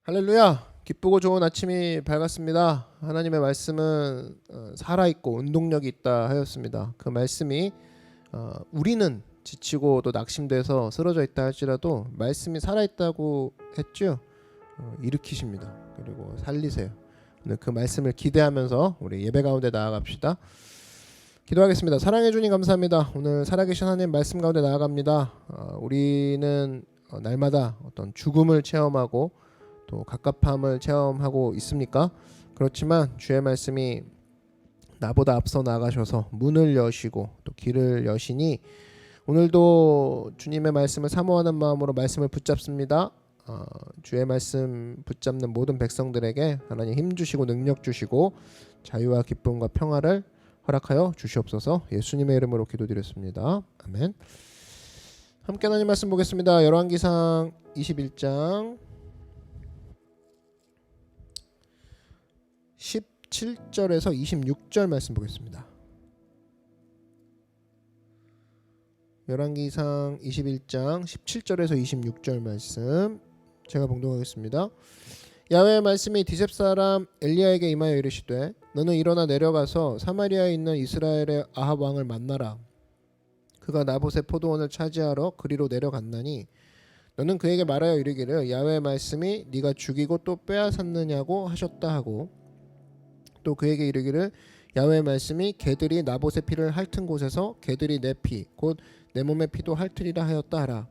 할렐루야! 기쁘고 좋은 아침이 밝았습니다. 하나님의 말씀은 살아있고 운동력이 있다 하였습니다. 그 말씀이 우리는 지치고 또 낙심돼서 쓰러져 있다 할지라도 말씀이 살아있다고 했죠. 일으키십니다. 그리고 살리세요. 오늘 그 말씀을 기대하면서 우리 예배 가운데 나아갑시다. 기도하겠습니다. 사랑해 주님 감사합니다. 오늘 살아계신 하나님 말씀 가운데 나아갑니다. 우리는 날마다 어떤 죽음을 체험하고 또 갑갑함을 체험하고 있습니까? 그렇지만 주의 말씀이 나보다 앞서 나가셔서 문을 여시고 또 길을 여시니 오늘도 주님의 말씀을 사모하는 마음으로 말씀을 붙잡습니다. 주의 말씀 붙잡는 모든 백성들에게 하나님 힘 주시고 능력 주시고 자유와 기쁨과 평화를 허락하여 주시옵소서. 예수님의 이름으로 기도드렸습니다. 아멘. 함께 하나님 말씀 보겠습니다. 열왕기상 21장 17절에서 26절 말씀 보겠습니다. 열왕기상 21장 17절에서 26절 말씀 제가 봉독하겠습니다. 야훼의 말씀이 디셉 사람 엘리야에게 임하여 이르시되 너는 일어나 내려가서 사마리아에 있는 이스라엘의 아합 왕을 만나라. 그가 나봇의 포도원을 차지하러 그리로 내려갔나니 너는 그에게 말하여 이르기를 야훼의 말씀이 네가 죽이고 또 빼앗았느냐고 하셨다 하고 또 그에게 이르기를 야훼의 말씀이 개들이 나봇의 피를 핥은 곳에서 개들이 내 피 곧 내 몸의 피도 핥으리라 하였다 하라.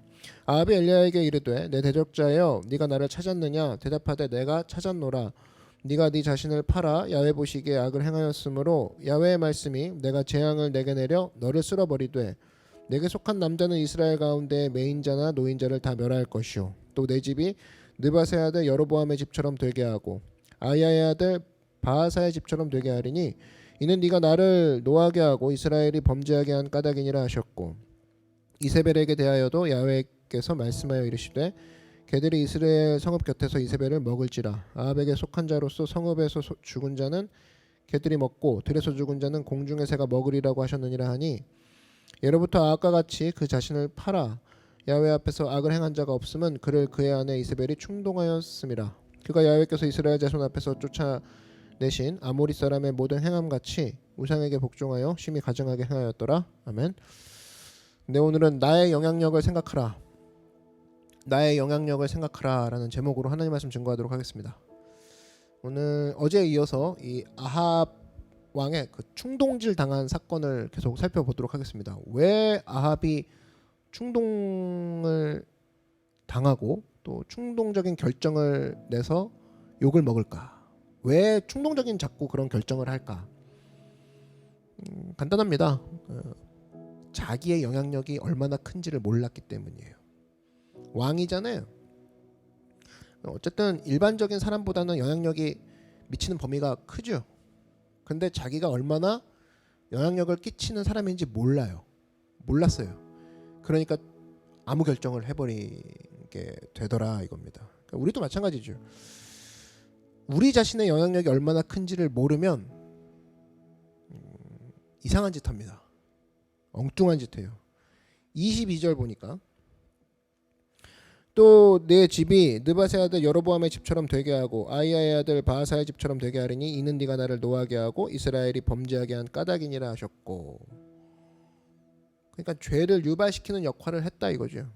아합이 엘리야에게 이르되 내 대적자여 네가 나를 찾았느냐 대답하되 내가 찾았노라. 네가 네 자신을 팔아 야훼 보시기에 악을 행하였으므로 야훼의 말씀이 내가 재앙을 내게 내려 너를 쓸어버리되 내게 속한 남자는 이스라엘 가운데 매인자나 노인자를 다 멸할 것이요 또 내 집이 느밧의 아들 여로보암의 집처럼 되게 하고 아야의 아들 바하사의 집처럼 되게 하리니 이는 네가 나를 노하게 하고 이스라엘이 범죄하게 한 까닭이니라 하셨고 이세벨에게 대하여도 야훼께서 말씀하여 이르시되 개들이 이스라엘 성읍 곁에서 이세벨을 먹을지라. 아합에게 속한 자로서 성읍에서 죽은 자는 개들이 먹고 들에서 죽은 자는 공중의 새가 먹으리라고 하셨느니라 하니 예로부터 아합과 같이 그 자신을 팔아 야훼 앞에서 악을 행한 자가 없음은 그를 그의 아내 이세벨이 충동하였음이라. 그가 야훼께서 이스라엘 자손 앞에서 쫓아내신 아모리 사람의 모든 행함같이 우상에게 복종하여 심히 가증하게 행하였더라. 아멘. 네, 오늘은 나의 영향력을 생각하라. 나의 영향력을 생각하라 라는 제목으로 하나님 말씀 증거하도록 하겠습니다. 오늘 어제에 이어서 이 아합 왕의 그 충동질 당한 사건을 계속 살펴보도록 하겠습니다. 왜 아합이 충동을 당하고 또 충동적인 결정을 내서 욕을 먹을까? 왜 충동적인 자꾸 그런 결정을 할까? 간단합니다. 자기의 영향력이 얼마나 큰지를 몰랐기 때문이에요. 왕이잖아요. 어쨌든 일반적인 사람보다는 영향력이 미치는 범위가 크죠. 근데 자기가 얼마나 영향력을 끼치는 사람인지 몰랐어요. 그러니까 아무 결정을 해버리게 되더라 이겁니다. 그러니까 우리도 마찬가지죠. 우리 자신의 영향력이 얼마나 큰지를 모르면 이상한 짓 합니다. 엉뚱한 짓 해요. 22절 보니까 또 내 집이 느밧의 아들 여로보암의 집처럼 되게 하고 아이야의 아들 바하사의 집처럼 되게 하리니 이는 네가 나를 노하게 하고 이스라엘이 범죄하게 한 까닭이니라 하셨고, 그러니까 죄를 유발시키는 역할을 했다 이거죠.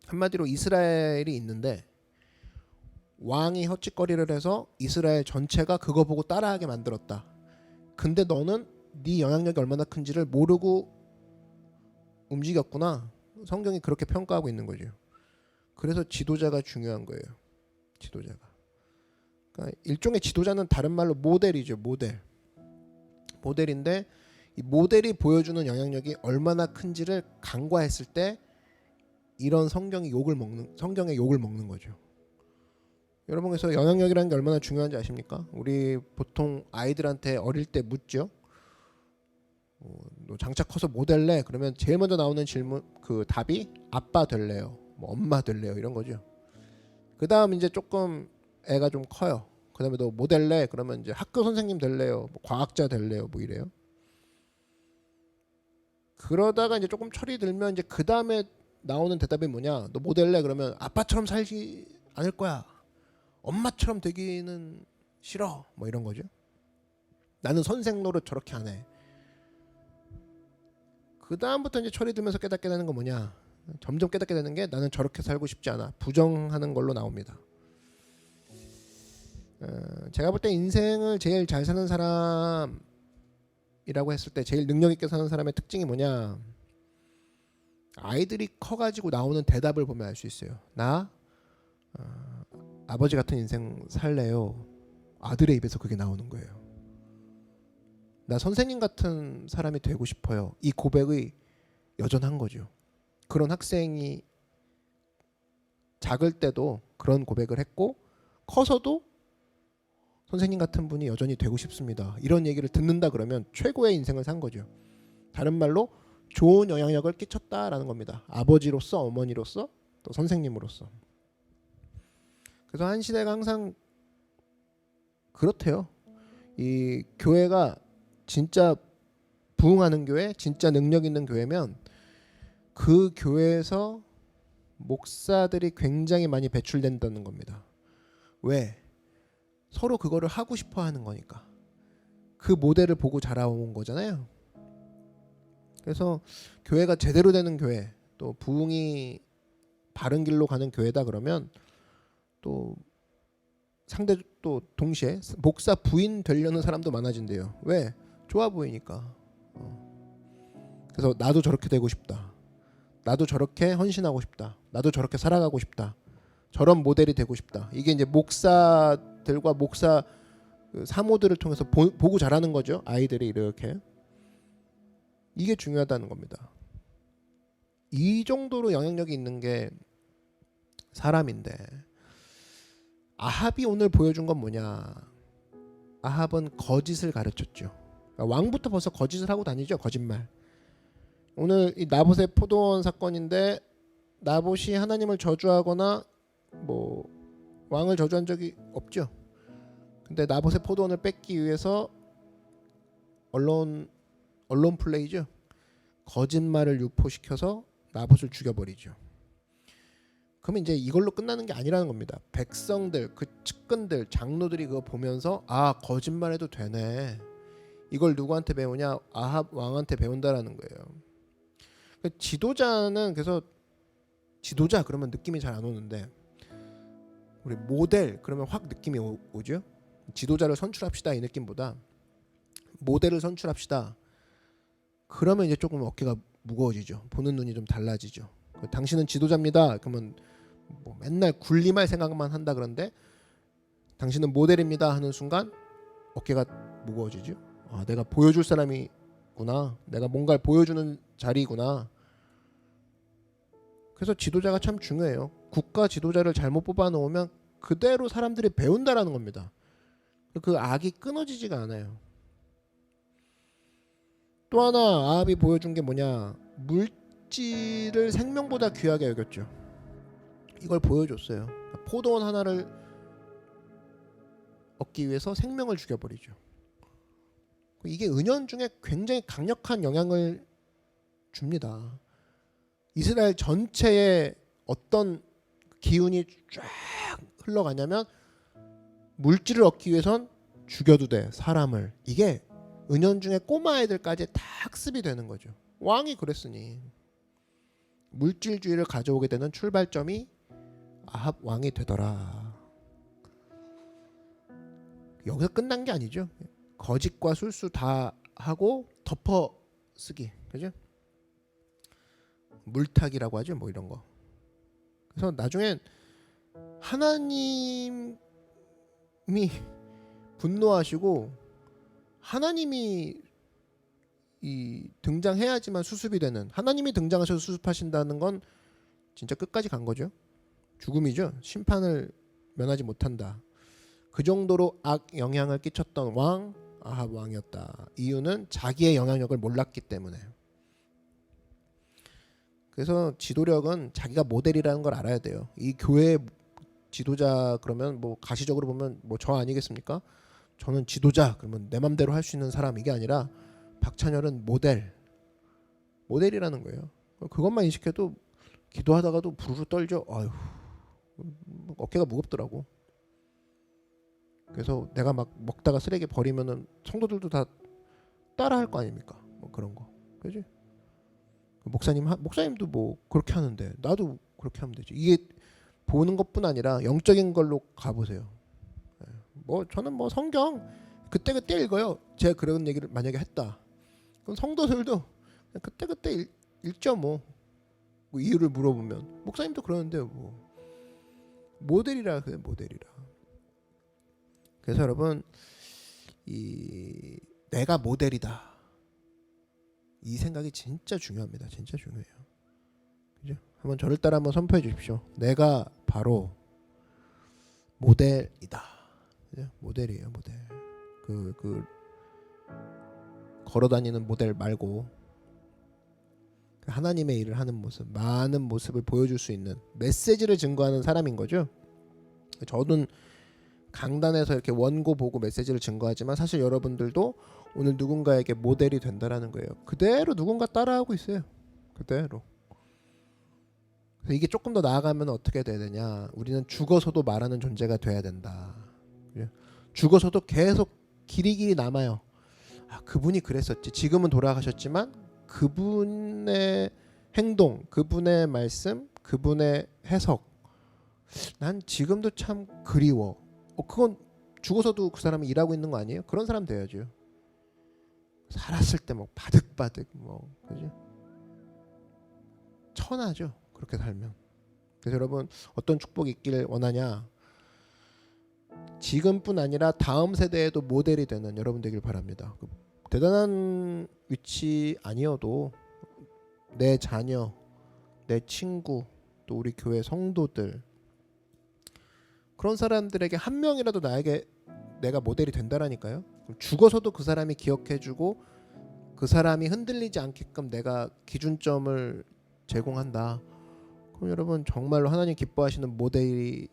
한마디로 이스라엘이 있는데 왕이 헛짓거리를 해서 이스라엘 전체가 그거 보고 따라하게 만들었다. 근데 너는 네 영향력이 얼마나 큰지를 모르고 움직였구나. 성경이 그렇게 평가하고 있는 거죠. 그래서 지도자가 중요한 거예요. 지도자가. 그러니까 일종의 지도자는 다른 말로 모델이죠. 모델인데 이 모델이 보여주는 영향력이 얼마나 큰지를 간과했을 때 이런 성경의 욕을 먹는 거죠. 여러분, 그래서 영향력이라는 게 얼마나 중요한지 아십니까? 우리 보통 아이들한테 어릴 때 묻죠. 너 장차 커서 뭐 될래? 그러면 제일 먼저 나오는 질문 그 답이 아빠 될래요, 뭐 엄마 될래요 이런 거죠. 그 다음 이제 조금 애가 좀 커요. 그 다음에 너 뭐 될래? 그러면 이제 학교 선생님 될래요, 뭐 과학자 될래요, 뭐 이래요. 그러다가 이제 조금 철이 들면 이제 그 다음에 나오는 대답이 뭐냐? 너 뭐 될래? 그러면 아빠처럼 살지 않을 거야. 엄마처럼 되기는 싫어. 뭐 이런 거죠. 나는 선생 노릇 저렇게 안 해. 그 다음부터 이제 철이 들면서 깨닫게 되는 건 뭐냐? 점점 깨닫게 되는 게 나는 저렇게 살고 싶지 않아. 부정하는 걸로 나옵니다. 제가 볼 때 인생을 제일 잘 사는 사람이라고 했을 때 제일 능력 있게 사는 사람의 특징이 뭐냐? 아이들이 커가지고 나오는 대답을 보면 알 수 있어요. 나 아버지 같은 인생 살래요. 아들의 입에서 그게 나오는 거예요. 나 선생님 같은 사람이 되고 싶어요. 이 고백이 여전한 거죠. 그런 학생이 작을 때도 그런 고백을 했고 커서도 선생님 같은 분이 여전히 되고 싶습니다. 이런 얘기를 듣는다 그러면 최고의 인생을 산 거죠. 다른 말로 좋은 영향력을 끼쳤다라는 겁니다. 아버지로서, 어머니로서, 또 선생님으로서. 그래서 한 시대가 항상 그렇대요. 이 교회가 진짜 부흥하는 교회, 진짜 능력 있는 교회면 그 교회에서 목사들이 굉장히 많이 배출된다는 겁니다. 왜? 서로 그거를 하고 싶어 하는 거니까. 그 모델을 보고 자라온 거잖아요. 그래서 교회가 제대로 되는 교회, 또 부흥이 바른 길로 가는 교회다 그러면 또 상대 또 동시에 목사 부인 되려는 사람도 많아진대요. 왜? 좋아 보이니까. 그래서 나도 저렇게 되고 싶다. 나도 저렇게 헌신하고 싶다. 나도 저렇게 살아가고 싶다. 저런 모델이 되고 싶다. 이게 이제 목사들과 목사 사모들을 통해서 보고 자라는 거죠. 아이들이 이렇게. 이게 중요하다는 겁니다. 이 정도로 영향력이 있는 게 사람인데 아합이 오늘 보여준 건 뭐냐? 아합은 거짓을 가르쳤죠. 왕부터 벌써 거짓을 하고 다니죠. 거짓말. 오늘 이 나봇의 포도원 사건인데 나봇이 하나님을 저주하거나 뭐 왕을 저주한 적이 없죠. 근데 나봇의 포도원을 뺏기 위해서 언론 플레이죠. 거짓말을 유포시켜서 나봇을 죽여버리죠. 그러면 이제 이걸로 끝나는 게 아니라는 겁니다. 백성들, 그 측근들, 장로들이 그거 보면서 아 거짓말해도 되네. 이걸 누구한테 배우냐? 아합 왕한테 배운다라는 거예요. 지도자는 그래서 지도자 그러면 느낌이 잘 안 오는데 우리 모델 그러면 확 느낌이 오죠. 지도자를 선출합시다 이 느낌보다 모델을 선출합시다. 그러면 이제 조금 어깨가 무거워지죠. 보는 눈이 좀 달라지죠. 당신은 지도자입니다. 그러면 뭐 맨날 군림할 생각만 한다 그런데 당신은 모델입니다 하는 순간 어깨가 무거워지죠. 아, 내가 보여줄 사람이구나. 내가 뭔가를 보여주는 자리구나. 그래서 지도자가 참 중요해요. 국가 지도자를 잘못 뽑아 놓으면 그대로 사람들이 배운다라는 겁니다. 그 악이 끊어지지가 않아요. 또 하나 아합이 보여준 게 뭐냐? 물질을 생명보다 귀하게 여겼죠. 이걸 보여줬어요. 포도원 하나를 얻기 위해서 생명을 죽여버리죠. 이게 은연중에 굉장히 강력한 영향을 줍니다. 이스라엘 전체에 어떤 기운이 쫙 흘러가냐면 물질을 얻기 위해선 죽여도 돼 사람을. 이게 은연중에 꼬마 아이들까지 다 학습이 되는 거죠. 왕이 그랬으니 물질주의를 가져오게 되는 출발점이 아합 왕이 되더라. 여기서 끝난 게 아니죠. 거짓과 술수 다 하고 덮어 쓰기, 그죠? 물타기라고 하죠, 뭐 이런 거. 그래서 나중엔 하나님이 분노하시고 하나님이 이 등장해야지만 수습이 되는, 하나님이 등장하셔서 수습하신다는 건 진짜 끝까지 간 거죠. 죽음이죠. 심판을 면하지 못한다. 그 정도로 악 영향을 끼쳤던 왕 아합 왕이었다. 이유는 자기의 영향력을 몰랐기 때문에. 그래서 지도력은 자기가 모델이라는 걸 알아야 돼요. 이 교회 지도자 그러면 뭐 가시적으로 보면 뭐 저 아니겠습니까? 저는 지도자 그러면 내 맘대로 할 수 있는 사람, 이게 아니라 박찬열은 모델이라는 거예요. 그것만 인식해도 기도하다가도 부르르 떨죠. 아유, 어깨가 무겁더라고. 그래서 내가 막 먹다가 쓰레기 버리면은 성도들도 다 따라할 거 아닙니까? 뭐 그런 거, 그지? 목사님도 뭐 그렇게 하는데 나도 그렇게 하면 되지. 이게 보는 것뿐 아니라 영적인 걸로 가보세요. 뭐 저는 뭐 성경 그때 읽어요. 제가 그런 얘기를 만약에 했다, 그럼 성도들도 그때 읽죠. 뭐 이유를 물어보면 목사님도 그러는데 뭐 모델이라 그래, 모델이라. 그래서 여러분, 이 내가 모델이다, 이 생각이 진짜 중요합니다. 진짜 중요해요. 그죠? 한번 저를 따라 한번 선포해 주십시오. 내가 바로 모델이다. 그죠? 모델이에요, 모델. 그 걸어다니는 모델 말고 하나님의 일을 하는 모습, 많은 모습을 보여줄 수 있는 메시지를 증거하는 사람인 거죠. 저는 강단에서 이렇게 원고 보고 메시지를 증거하지만 사실 여러분들도 오늘 누군가에게 모델이 된다라는 거예요. 그대로 누군가 따라하고 있어요. 그대로. 그래서 이게 조금 더 나아가면 어떻게 돼야 되냐? 우리는 죽어서도 말하는 존재가 돼야 된다. 죽어서도 계속 길이 남아요. 아, 그분이 그랬었지. 지금은 돌아가셨지만 그분의 행동, 그분의 말씀, 그분의 해석, 난 지금도 참 그리워. 그건 죽어서도 그 사람이 일하고 있는 거 아니에요? 그런 사람 돼야죠. 살았을 때 뭐 바득바득 뭐, 그죠? 천하죠. 그렇게 살면. 그래서 여러분, 어떤 축복이 있길 원하냐? 지금뿐 아니라 다음 세대에도 모델이 되는 여러분 되길 바랍니다. 대단한 위치 아니어도 내 자녀, 내 친구, 또 우리 교회 성도들, 그런 사람들에게 한 명이라도 나에게 내가 모델이 된다라니까요. 죽어서도 그 사람이 기억해주고 그 사람이 흔들리지 않게끔 내가 기준점을 제공한다. 그럼 여러분 정말로 하나님 기뻐하시는 모델이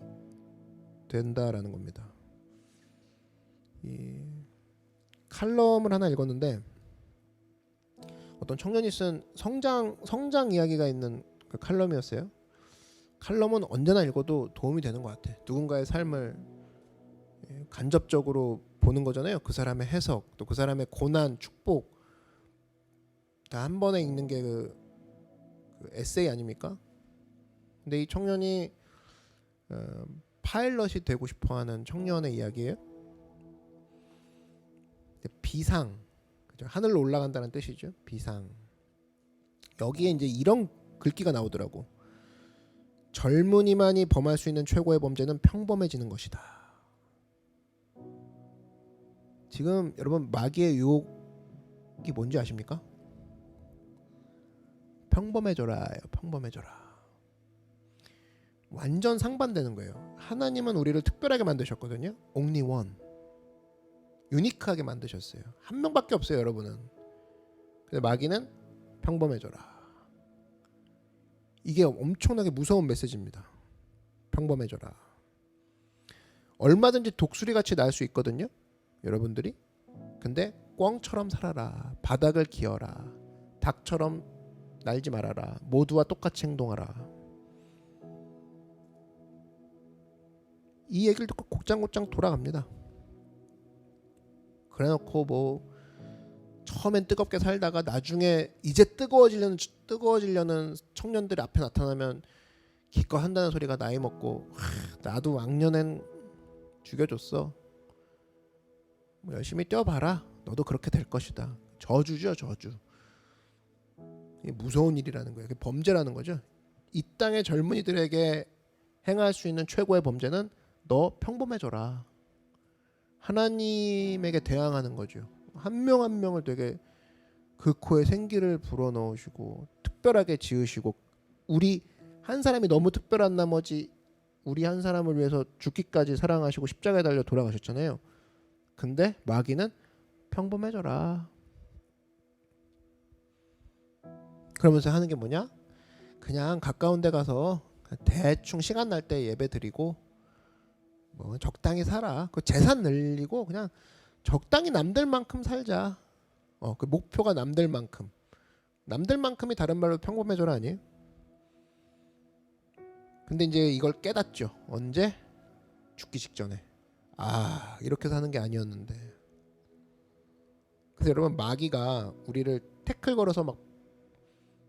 된다라는 겁니다. 이 칼럼을 하나 읽었는데 어떤 청년이 쓴 성장 이야기가 있는 그 칼럼이었어요. 칼럼은 언제나 읽어도 도움이 되는 것 같아. 누군가의 삶을 간접적으로 보는 거잖아요. 그 사람의 해석, 또 그 사람의 고난, 축복 다 한 번에 읽는 게 그 에세이 아닙니까? 근데 이 청년이 파일럿이 되고 싶어하는 청년의 이야기예요. 비상, 그죠? 하늘로 올라간다는 뜻이죠. 비상. 여기에 이제 이런 글귀가 나오더라고. 젊은이만이 범할 수 있는 최고의 범죄는 평범해지는 것이다. 지금 여러분 마귀의 유혹이 뭔지 아십니까? 평범해져라예요. 평범해져라. 완전 상반되는 거예요. 하나님은 우리를 특별하게 만드셨거든요. Only one. 유니크하게 만드셨어요. 한 명밖에 없어요, 여러분은. 근데 마귀는 평범해져라. 이게 엄청나게 무서운 메시지입니다. 평범해져라. 얼마든지 독수리 같이 날 수 있거든요, 여러분들이. 근데 꿩처럼 살아라. 바닥을 기어라. 닭처럼 날지 말아라. 모두와 똑같이 행동하라. 이 얘기를 듣고 곧장곧장 돌아갑니다. 그래놓고 뭐 처음엔 뜨겁게 살다가 나중에 이제 뜨거워지려는 청년들 앞에 나타나면 기껏 한다는 소리가 나이 먹고 나도 왕년엔 죽여줬어. 뭐 열심히 뛰어봐라. 너도 그렇게 될 것이다. 저주죠, 저주. 이게 무서운 일이라는 거예요. 범죄라는 거죠. 이 땅의 젊은이들에게 행할 수 있는 최고의 범죄는 너 평범해져라. 하나님에게 대항하는 거죠. 한 명 한 명을 되게 그 코에 생기를 불어넣으시고 특별하게 지으시고, 우리 한 사람이 너무 특별한 나머지 우리 한 사람을 위해서 죽기까지 사랑하시고 십자가에 달려 돌아가셨잖아요. 근데 마귀는 평범해져라. 그러면서 하는 게 뭐냐? 그냥 가까운 데 가서 대충 시간 날 때 예배 드리고 뭐 적당히 살아. 그 재산 늘리고 그냥 적당히 남들만큼 살자. 그 목표가 남들만큼. 남들만큼이 다른 말로 평범해져라 아니에요? 근데 이제 이걸 깨닫죠. 언제? 죽기 직전에. 아, 이렇게 사는 게 아니었는데. 그래서 여러분, 마귀가 우리를 태클 걸어서 막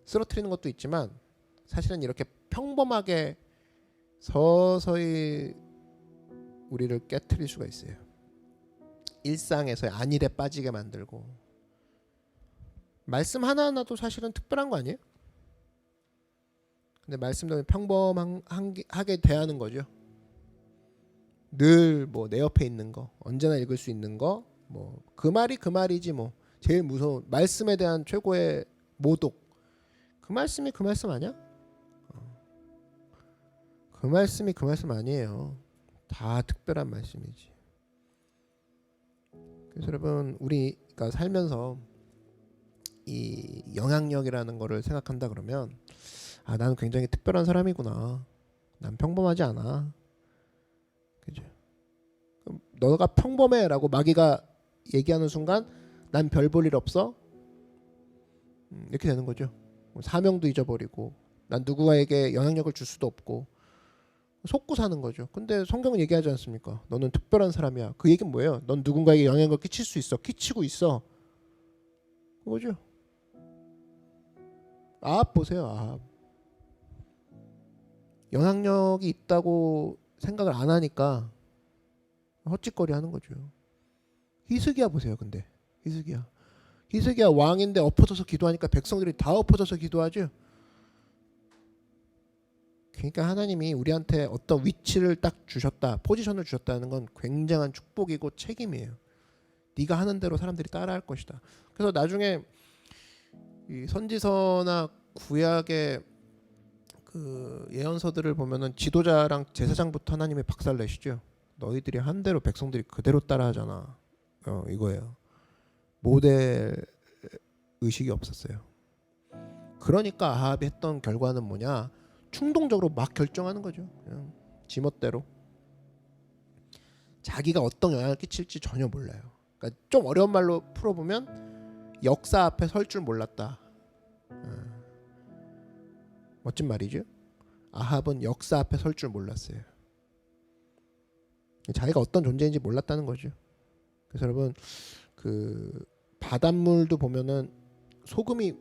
쓰러뜨리는 것도 있지만 사실은 이렇게 평범하게 서서히 우리를 깨트릴 수가 있어요. 일상에서의 안일에 빠지게 만들고. 말씀 하나하나도 사실은 특별한 거 아니에요? 근데 말씀대로 평범하게 대하는 거죠. 늘 뭐 내 옆에 있는 거, 언제나 읽을 수 있는 거, 뭐 그 말이 그 말이지 뭐. 제일 무서운 말씀에 대한 최고의 모독. 그 말씀이 그 말씀 아니야? 그 말씀이 그 말씀 아니에요. 다 특별한 말씀이지. 그래서 여러분, 우리가 살면서 이 영향력이라는 거를 생각한다 그러면, 아, 나는 굉장히 특별한 사람이구나. 난 평범하지 않아. 그죠? 너가 평범해라고 마귀가 얘기하는 순간, 난 별 볼 일 없어. 이렇게 되는 거죠. 사명도 잊어버리고, 난 누구에게 영향력을 줄 수도 없고, 속고 사는 거죠. 근데 성경은 얘기하지 않습니까? 너는 특별한 사람이야. 그 얘기는 뭐예요? 넌 누군가에게 영향을 끼칠 수 있어. 끼치고 있어. 그거죠. 아합 보세요. 아합. 영향력이 있다고 생각을 안 하니까 헛짓거리 하는 거죠. 히스기야 보세요. 근데 히스기야 왕인데 엎어져서 기도하니까 백성들이 다 엎어져서 기도하죠. 그러니까 하나님이 우리한테 어떤 위치를 딱 주셨다, 포지션을 주셨다는 건 굉장한 축복이고 책임이에요. 네가 하는 대로 사람들이 따라할 것이다. 그래서 나중에 이 선지서나 구약의 그 예언서들을 보면은 지도자랑 제사장부터 하나님이 박살내시죠. 너희들이 한 대로 백성들이 그대로 따라하잖아. 이거예요. 모델 의식이 없었어요. 그러니까 아합이 했던 결과는 뭐냐? 충동적으로 막 결정하는 거죠. 그냥 지멋대로. 자기가 어떤 영향을 끼칠지 전혀 몰라요. 그러니까 좀 어려운 말로 풀어보면 역사 앞에 설 줄 몰랐다. 멋진 말이죠. 아합은 역사 앞에 설 줄 몰랐어요. 자기가 어떤 존재인지 몰랐다는 거죠. 그래서 여러분, 그 바닷물도 보면은 소금이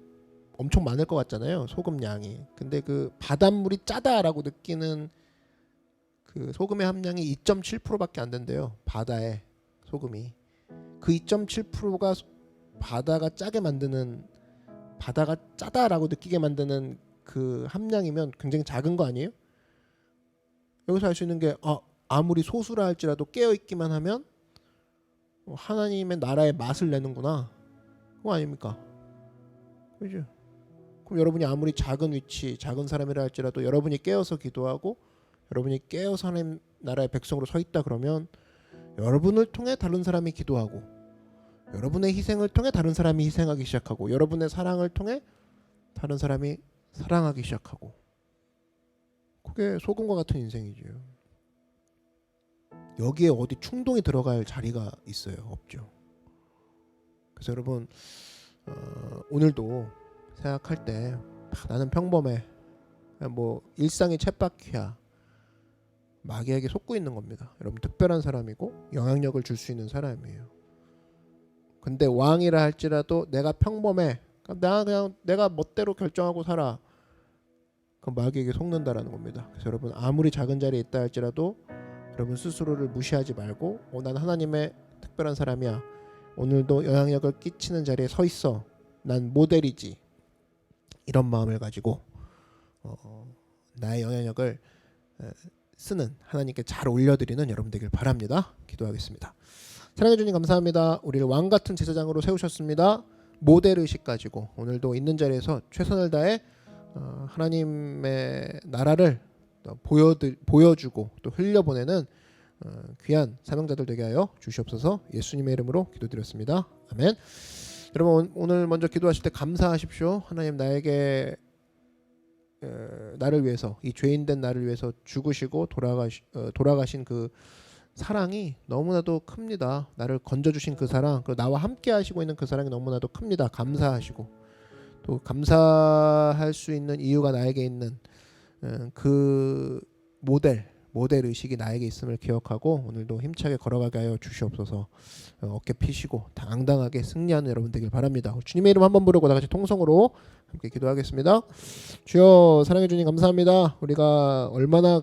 엄청 많을 것 같잖아요. 소금 양이. 근데 그 바닷물이 짜다라고 느끼는 그 소금의 함량이 2.7%밖에 안 된대요. 바다의 소금이. 그 2.7%가 바다가 짜다라고 느끼게 만드는 그 함량이면 굉장히 작은 거 아니에요? 여기서 알 수 있는 게 아무리 소수라 할지라도 깨어 있기만 하면 하나님의 나라의 맛을 내는구나. 그거 아닙니까? 그죠? 그럼 여러분이 아무리 작은 위치, 작은 사람이라 할지라도 여러분이 깨어서 기도하고 여러분이 깨어서 하나님 나라의 백성으로 서 있다 그러면 여러분을 통해 다른 사람이 기도하고 여러분의 희생을 통해 다른 사람이 희생하기 시작하고 여러분의 사랑을 통해 다른 사람이 사랑하기 시작하고 그게 소금과 같은 인생이죠. 여기에 어디 충동이 들어갈 자리가 있어요? 없죠. 그래서 여러분 오늘도 생각할 때 나는 평범해, 뭐 일상이 쳇바퀴야, 마귀에게 속고 있는 겁니다. 여러분 특별한 사람이고 영향력을 줄 수 있는 사람이에요. 근데 왕이라 할지라도 내가 평범해, 그냥 내가 멋대로 결정하고 살아, 그럼 마귀에게 속는다라는 겁니다. 그래서 여러분 아무리 작은 자리에 있다 할지라도 여러분 스스로를 무시하지 말고 난 하나님의 특별한 사람이야, 오늘도 영향력을 끼치는 자리에 서 있어, 난 모델이지, 이런 마음을 가지고 나의 영향력을 쓰는, 하나님께 잘 올려드리는 여러분 되길 바랍니다. 기도하겠습니다. 사랑해 주님 감사합니다. 우리를 왕같은 제사장으로 세우셨습니다. 모델 의식 가지고 오늘도 있는 자리에서 최선을 다해 하나님의 나라를 보여주고 또 흘려보내는 귀한 사명자들 되게 하여 주시옵소서. 예수님의 이름으로 기도드렸습니다. 아멘. 여러분 오늘 먼저 기도하실 때 감사하십시오. 하나님 나에게 나를 위해서, 이 죄인된 나를 위해서 죽으시고 돌아가신 그 사랑이 너무나도 큽니다. 나를 건져주신 그 사랑, 그리고 나와 함께 하시고 있는 그 사랑이 너무나도 큽니다. 감사하시고 또 감사할 수 있는 이유가 나에게 있는 그 모델, 모델 의식이 나에게 있음을 기억하고 오늘도 힘차게 걸어가게 하여 주시옵소서. 어깨 피시고 당당하게 승리하는 여러분 되길 바랍니다. 주님의 이름 한번 부르고 다 같이 통성으로 함께 기도하겠습니다. 주여 사랑해 주님 감사합니다. 우리가 얼마나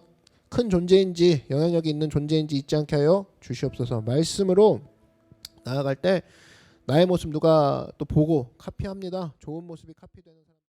큰 존재인지 영향력이 있는 존재인지 잊지 않게 하여 주시옵소서. 말씀으로 나아갈 때 나의 모습 누가 또 보고 카피합니다. 좋은 모습이 카피되는 사람